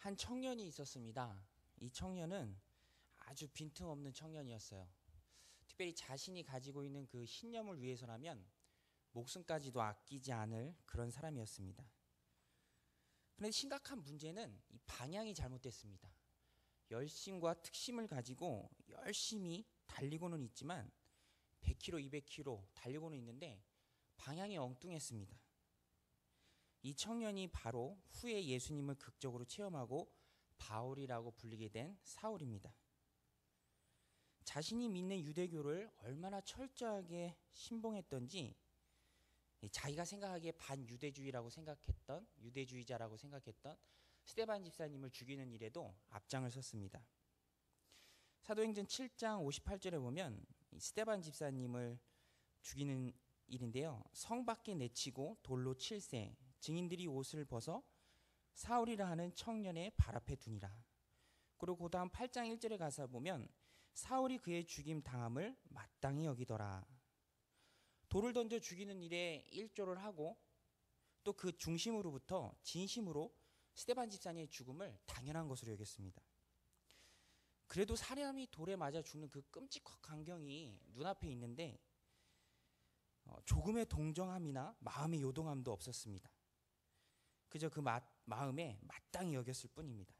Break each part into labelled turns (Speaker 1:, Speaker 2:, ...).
Speaker 1: 한 청년이 있었습니다. 이 청년은 아주 빈틈없는 청년이었어요. 특별히 자신이 가지고 있는 그 신념을 위해서라면 목숨까지도 아끼지 않을 그런 사람이었습니다. 그런데 심각한 문제는 이 방향이 잘못됐습니다. 열심과 특심을 가지고 열심히 달리고는 있지만 100km, 200km 달리고는 있는데 방향이 엉뚱했습니다. 이 청년이 바로 후에 예수님을 극적으로 체험하고 바울이라고 불리게 된 사울입니다. 자신이 믿는 유대교를 얼마나 철저하게 신봉했던지 자기가 생각하기에 반유대주의라고 생각했던 유대주의자라고 생각했던 스데반 집사님을 죽이는 일에도 앞장을 섰습니다. 사도행전 7장 58절에 보면 스데반 집사님을 죽이는 일인데요. 성 밖에 내치고 돌로 칠세 증인들이 옷을 벗어 사울이라 하는 청년의 발 앞에 두니라. 그리고 그 다음 8장 1절에 가서 보면 사울이 그의 죽임 당함을 마땅히 여기더라. 돌을 던져 죽이는 일에 일조를 하고 또 그 중심으로부터 진심으로 스데반 집사님의 죽음을 당연한 것으로 여겼습니다. 그래도 사람이 돌에 맞아 죽는 그 끔찍한 광경이 눈앞에 있는데 조금의 동정함이나 마음의 요동함도 없었습니다. 그저 그 마음에 마땅히 여겼을 뿐입니다.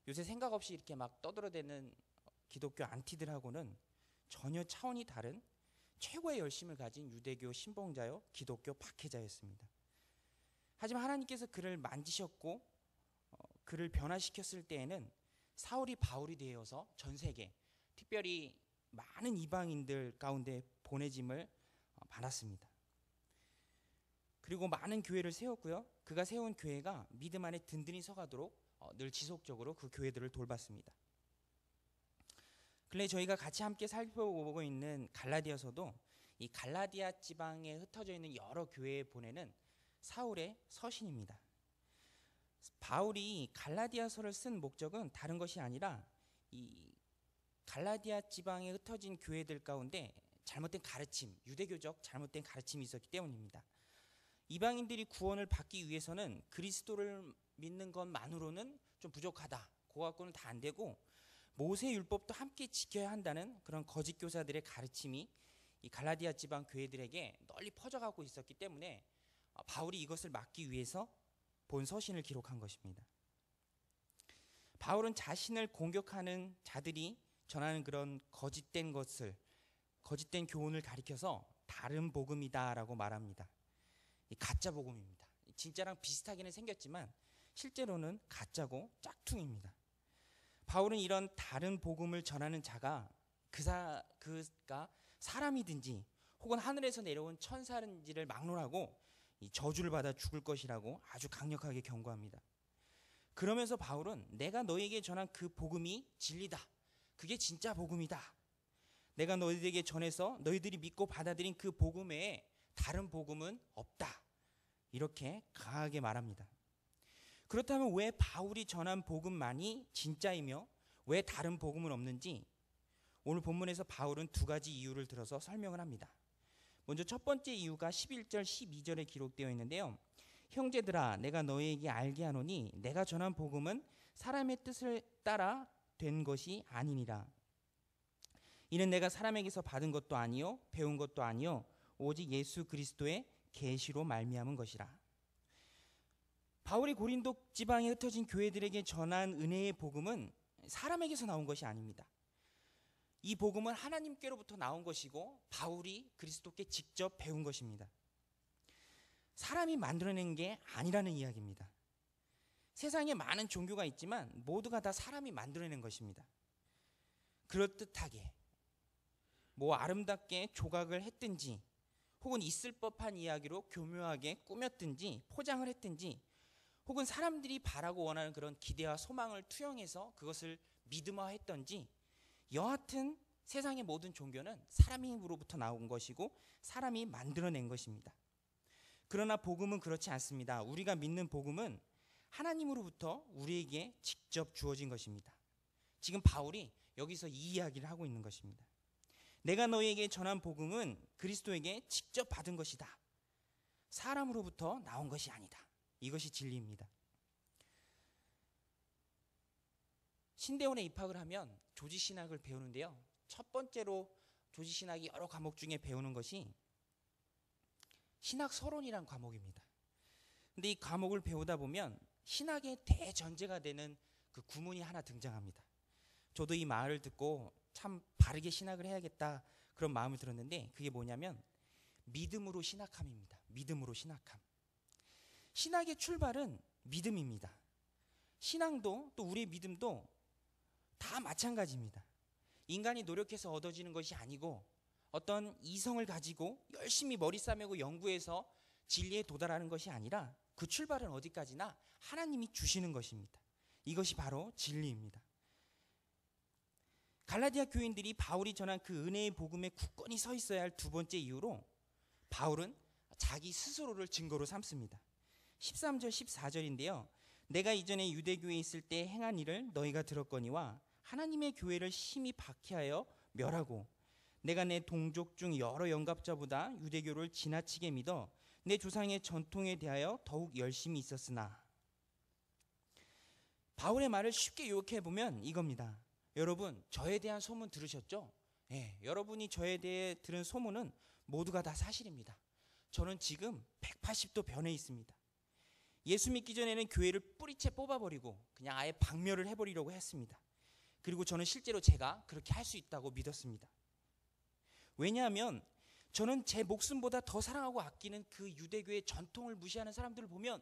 Speaker 1: 요새 생각 없이 이렇게 막 떠들어대는 기독교 안티들하고는 전혀 차원이 다른 최고의 열심을 가진 유대교 신봉자요 기독교 박해자였습니다. 하지만 하나님께서 그를 만지셨고 그를 변화시켰을 때에는 사울이 바울이 되어서 전 세계 특별히 많은 이방인들 가운데 보내짐을 받았습니다. 그리고 많은 교회를 세웠고요. 그가 세운 교회가 믿음 안에 든든히 서가도록 늘 지속적으로 그 교회들을 돌봤습니다. 근래 저희가 같이 함께 살펴보고 있는 갈라디아서도 이 갈라디아 지방에 흩어져 있는 여러 교회에 보내는 사울의 서신입니다. 바울이 갈라디아서를 쓴 목적은 다른 것이 아니라 이 갈라디아 지방에 흩어진 교회들 가운데 잘못된 가르침, 유대교적 잘못된 가르침이 있었기 때문입니다. 이방인들이 구원을 받기 위해서는 그리스도를 믿는 것만으로는 좀 부족하다. 그거 갖고는 다 안 되고 모세 율법도 함께 지켜야 한다는 그런 거짓 교사들의 가르침이 이 갈라디아 지방 교회들에게 널리 퍼져가고 있었기 때문에 바울이 이것을 막기 위해서 본 서신을 기록한 것입니다. 바울은 자신을 공격하는 자들이 전하는 그런 거짓된 것을 거짓된 교훈을 가리켜서 다른 복음이다라고 말합니다. 이 가짜 복음입니다. 진짜랑 비슷하게는 생겼지만 실제로는 가짜고 짝퉁입니다. 바울은 이런 다른 복음을 전하는 자가 그가 사람이든지 혹은 하늘에서 내려온 천사인지를 막론하고 이 저주를 받아 죽을 것이라고 아주 강력하게 경고합니다. 그러면서 바울은 내가 너에게 전한 그 복음이 진리다. 그게 진짜 복음이다. 내가 너희들에게 전해서 너희들이 믿고 받아들인 그 복음 외에 다른 복음은 없다. 이렇게 강하게 말합니다. 그렇다면 왜 바울이 전한 복음만이 진짜이며 왜 다른 복음은 없는지 오늘 본문에서 바울은 두 가지 이유를 들어서 설명을 합니다. 먼저 첫 번째 이유가 11절 12절에 기록되어 있는데요. 형제들아 내가 너희에게 알게 하노니 내가 전한 복음은 사람의 뜻을 따라 된 것이 아니니라. 이는 내가 사람에게서 받은 것도 아니요 배운 것도 아니요 오직 예수 그리스도의 계시로 말미암은 것이라. 바울이 고린도 지방에 흩어진 교회들에게 전한 은혜의 복음은 사람에게서 나온 것이 아닙니다. 이 복음은 하나님께로부터 나온 것이고 바울이 그리스도께 직접 배운 것입니다. 사람이 만들어낸 게 아니라는 이야기입니다. 세상에 많은 종교가 있지만 모두가 다 사람이 만들어낸 것입니다. 그럴듯하게 아름답게 조각을 했든지 혹은 있을 법한 이야기로 교묘하게 꾸몄든지 포장을 했든지 혹은 사람들이 바라고 원하는 그런 기대와 소망을 투영해서 그것을 믿음화했던지 여하튼 세상의 모든 종교는 사람으로부터 나온 것이고 사람이 만들어낸 것입니다. 그러나 복음은 그렇지 않습니다. 우리가 믿는 복음은 하나님으로부터 우리에게 직접 주어진 것입니다. 지금 바울이 여기서 이 이야기를 하고 있는 것입니다. 내가 너희에게 전한 복음은 그리스도에게 직접 받은 것이다. 사람으로부터 나온 것이 아니다. 이것이 진리입니다. 신대원에 입학을 하면 조지신학을 배우는데요. 첫 번째로 조지신학이 여러 과목 중에 배우는 것이 신학서론이란 과목입니다. 근데 이 과목을 배우다 보면 신학의 대전제가 되는 그 구문이 하나 등장합니다. 저도 이 말을 듣고 참 바르게 신학을 해야겠다 그런 마음을 들었는데, 그게 뭐냐면 믿음으로 신학함입니다. 믿음으로 신학함. 신학의 출발은 믿음입니다. 신앙도 또 우리의 믿음도 다 마찬가지입니다. 인간이 노력해서 얻어지는 것이 아니고 어떤 이성을 가지고 열심히 머리 싸매고 연구해서 진리에 도달하는 것이 아니라 그 출발은 어디까지나 하나님이 주시는 것입니다. 이것이 바로 진리입니다. 갈라디아 교인들이 바울이 전한 그 은혜의 복음에 굳건히 서 있어야 할 두 번째 이유로 바울은 자기 스스로를 증거로 삼습니다. 13절 14절인데요. 내가 이전에 유대교에 있을 때 행한 일을 너희가 들었거니와 하나님의 교회를 심히 박해하여 멸하고 내가 내 동족 중 여러 영갑자보다 유대교를 지나치게 믿어 내 조상의 전통에 대하여 더욱 열심히 있었으나. 바울의 말을 쉽게 요약해 보면 이겁니다. 여러분, 저에 대한 소문 들으셨죠? 여러분이 저에 대해 들은 소문은 모두가 다 사실입니다. 저는 지금 180도 변해 있습니다. 예수 믿기 전에는 교회를 뿌리채 뽑아버리고 그냥 아예 박멸을 해버리려고 했습니다. 그리고 저는 실제로 제가 그렇게 할 수 있다고 믿었습니다. 왜냐하면 저는 제 목숨보다 더 사랑하고 아끼는 그 유대교의 전통을 무시하는 사람들을 보면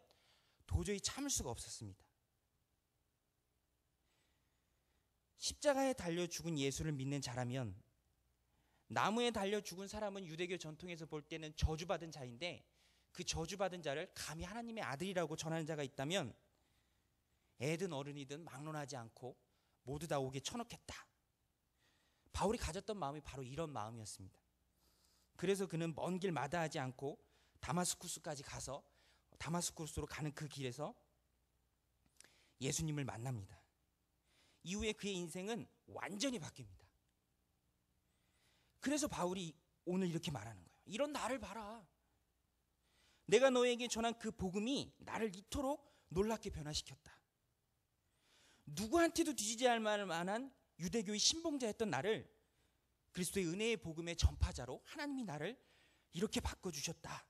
Speaker 1: 도저히 참을 수가 없었습니다. 십자가에 달려 죽은 예수를 믿는 자라면, 나무에 달려 죽은 사람은 유대교 전통에서 볼 때는 저주받은 자인데, 그 저주받은 자를 감히 하나님의 아들이라고 전하는 자가 있다면 애든 어른이든 막론하지 않고 모두 다 옥에 쳐넣겠다. 바울이 가졌던 마음이 바로 이런 마음이었습니다. 그래서 그는 먼 길 마다하지 않고 다마스쿠스까지 가서 다마스쿠스로 가는 그 길에서 예수님을 만납니다. 이후에 그의 인생은 완전히 바뀝니다. 그래서 바울이 오늘 이렇게 말하는 거예요. 이런 나를 봐라. 내가 너에게 전한 그 복음이 나를 이토록 놀랍게 변화시켰다. 누구한테도 뒤지지 않을 만한 유대교의 신봉자였던 나를 그리스도의 은혜의 복음의 전파자로 하나님이 나를 이렇게 바꿔주셨다.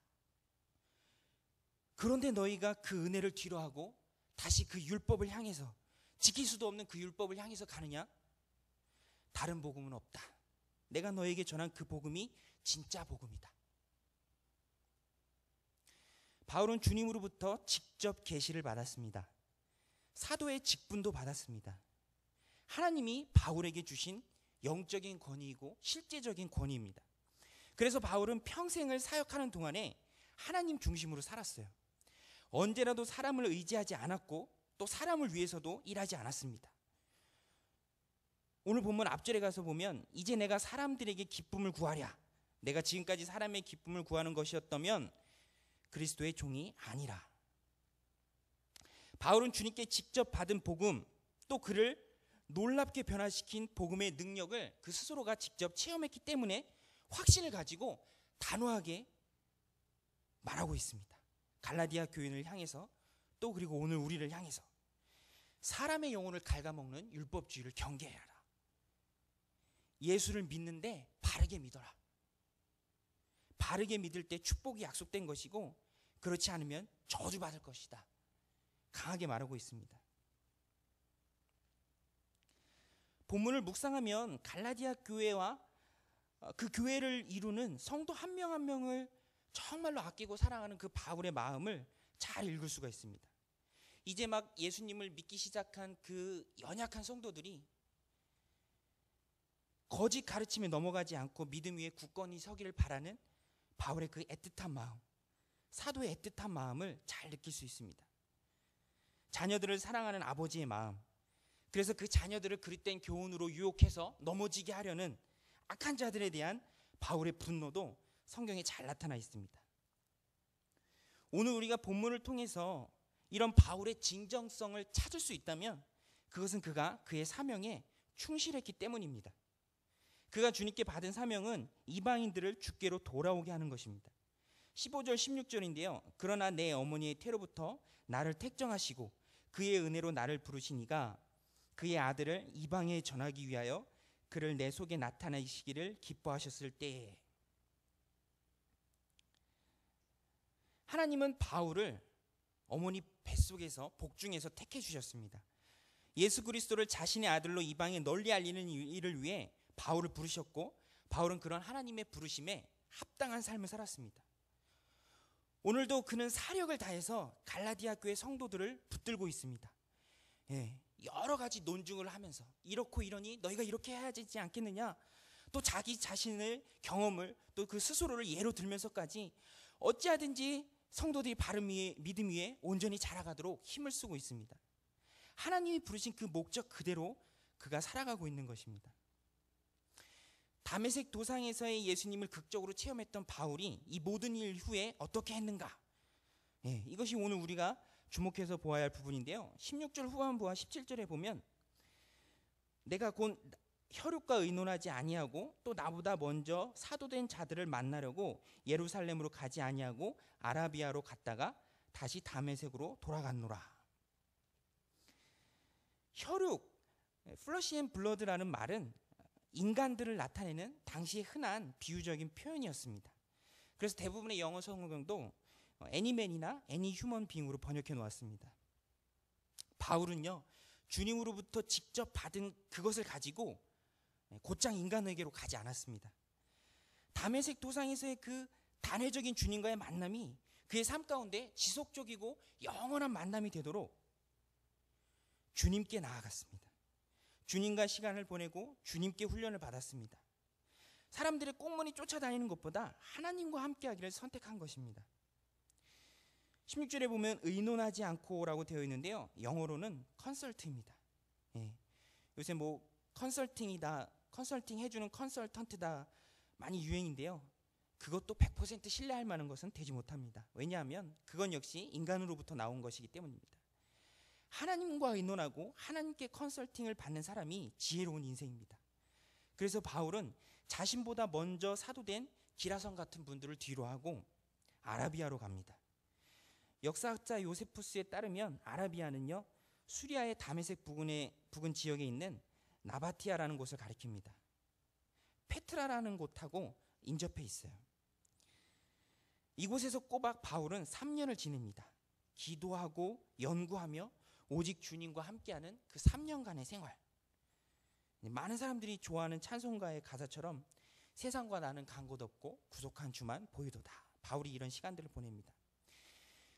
Speaker 1: 그런데 너희가 그 은혜를 뒤로하고 다시 그 율법을 향해서, 지킬 수도 없는 그 율법을 향해서 가느냐? 다른 복음은 없다. 내가 너에게 전한 그 복음이 진짜 복음이다. 바울은 주님으로부터 직접 계시를 받았습니다. 사도의 직분도 받았습니다. 하나님이 바울에게 주신 영적인 권위이고 실제적인 권위입니다. 그래서 바울은 평생을 사역하는 동안에 하나님 중심으로 살았어요. 언제라도 사람을 의지하지 않았고 또 사람을 위해서도 일하지 않았습니다. 오늘 본문 앞절에 가서 보면 이제 내가 사람들에게 기쁨을 구하랴. 내가 지금까지 사람의 기쁨을 구하는 것이었다면 그리스도의 종이 아니라. 바울은 주님께 직접 받은 복음, 또 그를 놀랍게 변화시킨 복음의 능력을 그 스스로가 직접 체험했기 때문에 확신을 가지고 단호하게 말하고 있습니다. 갈라디아 교인을 향해서, 또 그리고 오늘 우리를 향해서 사람의 영혼을 갉아먹는 율법주의를 경계해라. 예수를 믿는데 바르게 믿어라. 바르게 믿을 때 축복이 약속된 것이고 그렇지 않으면 저주받을 것이다. 강하게 말하고 있습니다. 본문을 묵상하면 갈라디아 교회와 그 교회를 이루는 성도 한 명 한 명을 정말로 아끼고 사랑하는 그 바울의 마음을 잘 읽을 수가 있습니다. 이제 막 예수님을 믿기 시작한 그 연약한 성도들이 거짓 가르침에 넘어가지 않고 믿음 위에 굳건히 서기를 바라는 바울의 그 애틋한 마음, 사도의 애틋한 마음을 잘 느낄 수 있습니다. 자녀들을 사랑하는 아버지의 마음, 그래서 그 자녀들을 그릇된 교훈으로 유혹해서 넘어지게 하려는 악한 자들에 대한 바울의 분노도 성경에 잘 나타나 있습니다. 오늘 우리가 본문을 통해서 이런 바울의 진정성을 찾을 수 있다면 그것은 그가 그의 사명에 충실했기 때문입니다. 그가 주님께 받은 사명은 이방인들을 주께로 돌아오게 하는 것입니다. 15절 16절인데요. 그러나 내 어머니의 태로부터 나를 택정하시고 그의 은혜로 나를 부르시니가 그의 아들을 이방에 전하기 위하여 그를 내 속에 나타내시기를 기뻐하셨을 때에 하나님은 바울을 어머니 뱃속에서 복중에서 택해 주셨습니다. 예수 그리스도를 자신의 아들로 이방에 널리 알리는 일을 위해 바울을 부르셨고 바울은 그런 하나님의 부르심에 합당한 삶을 살았습니다. 오늘도 그는 사력을 다해서 갈라디아 교회 성도들을 붙들고 있습니다. 여러 가지 논증을 하면서 이렇고 이러니 너희가 이렇게 해야 되지 않겠느냐, 또 자기 자신의 경험을 또 그 스스로를 예로 들면서까지 어찌하든지 성도들이 바른 믿음 위에 온전히 자라가도록 힘을 쓰고 있습니다. 하나님이 부르신 그 목적 그대로 그가 살아가고 있는 것입니다. 다메섹 도상에서의 예수님을 극적으로 체험했던 바울이 이 모든 일 후에 어떻게 했는가, 이것이 오늘 우리가 주목해서 보아야 할 부분인데요. 16절 후반부와 17절에 보면 내가 곧 혈육과 의논하지 아니하고 또 나보다 먼저 사도된 자들을 만나려고 예루살렘으로 가지 아니하고 아라비아로 갔다가 다시 다메섹으로 돌아갔노라. 혈육, 플러시 앤 블러드라는 말은 인간들을 나타내는 당시의 흔한 비유적인 표현이었습니다. 그래서 대부분의 영어 성경도 애니맨이나 애니휴먼 빙으로 번역해 놓았습니다. 바울은요, 주님으로부터 직접 받은 그것을 가지고 곧장 인간에게로 가지 않았습니다. 다메섹 도상에서의 그 단회적인 주님과의 만남이 그의 삶 가운데 지속적이고 영원한 만남이 되도록 주님께 나아갔습니다. 주님과 시간을 보내고 주님께 훈련을 받았습니다. 사람들의 꽁무니 쫓아다니는 것보다 하나님과 함께하기를 선택한 것입니다. 16절에 보면 의논하지 않고라고 되어 있는데요, 영어로는 컨설트입니다. 요새 뭐 컨설팅 해주는 컨설턴트다 많이 유행인데요, 그것도 100% 신뢰할 만한 것은 되지 못합니다. 왜냐하면 그건 역시 인간으로부터 나온 것이기 때문입니다. 하나님과 의논하고 하나님께 컨설팅을 받는 사람이 지혜로운 인생입니다. 그래서 바울은 자신보다 먼저 사도된 기라성 같은 분들을 뒤로하고 아라비아로 갑니다. 역사학자 요세푸스에 따르면 아라비아는요, 수리아의 다메섹 부근 지역에 있는 나바티아라는 곳을 가리킵니다. 페트라라는 곳하고 인접해 있어요. 이곳에서 꼬박 바울은 3년을 지냅니다. 기도하고 연구하며 오직 주님과 함께하는 그 3년간의 생활. 많은 사람들이 좋아하는 찬송가의 가사처럼 세상과 나는 간 곳 없고 구속한 주만 보이도다. 바울이 이런 시간들을 보냅니다.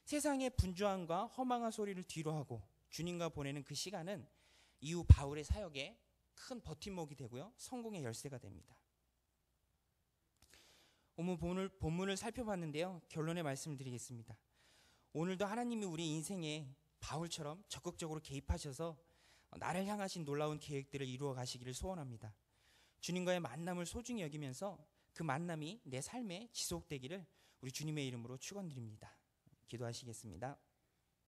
Speaker 1: 세상의 분주함과 허망한 소리를 뒤로하고 주님과 보내는 그 시간은 이후 바울의 사역에 큰 버팀목이 되고요, 성공의 열쇠가 됩니다. 오늘 본문을 살펴봤는데요, 결론의 말씀을 드리겠습니다. 오늘도 하나님이 우리 인생에 바울처럼 적극적으로 개입하셔서 나를 향하신 놀라운 계획들을 이루어 가시기를 소원합니다. 주님과의 만남을 소중히 여기면서 그 만남이 내 삶에 지속되기를 우리 주님의 이름으로 축원드립니다. 기도하시겠습니다.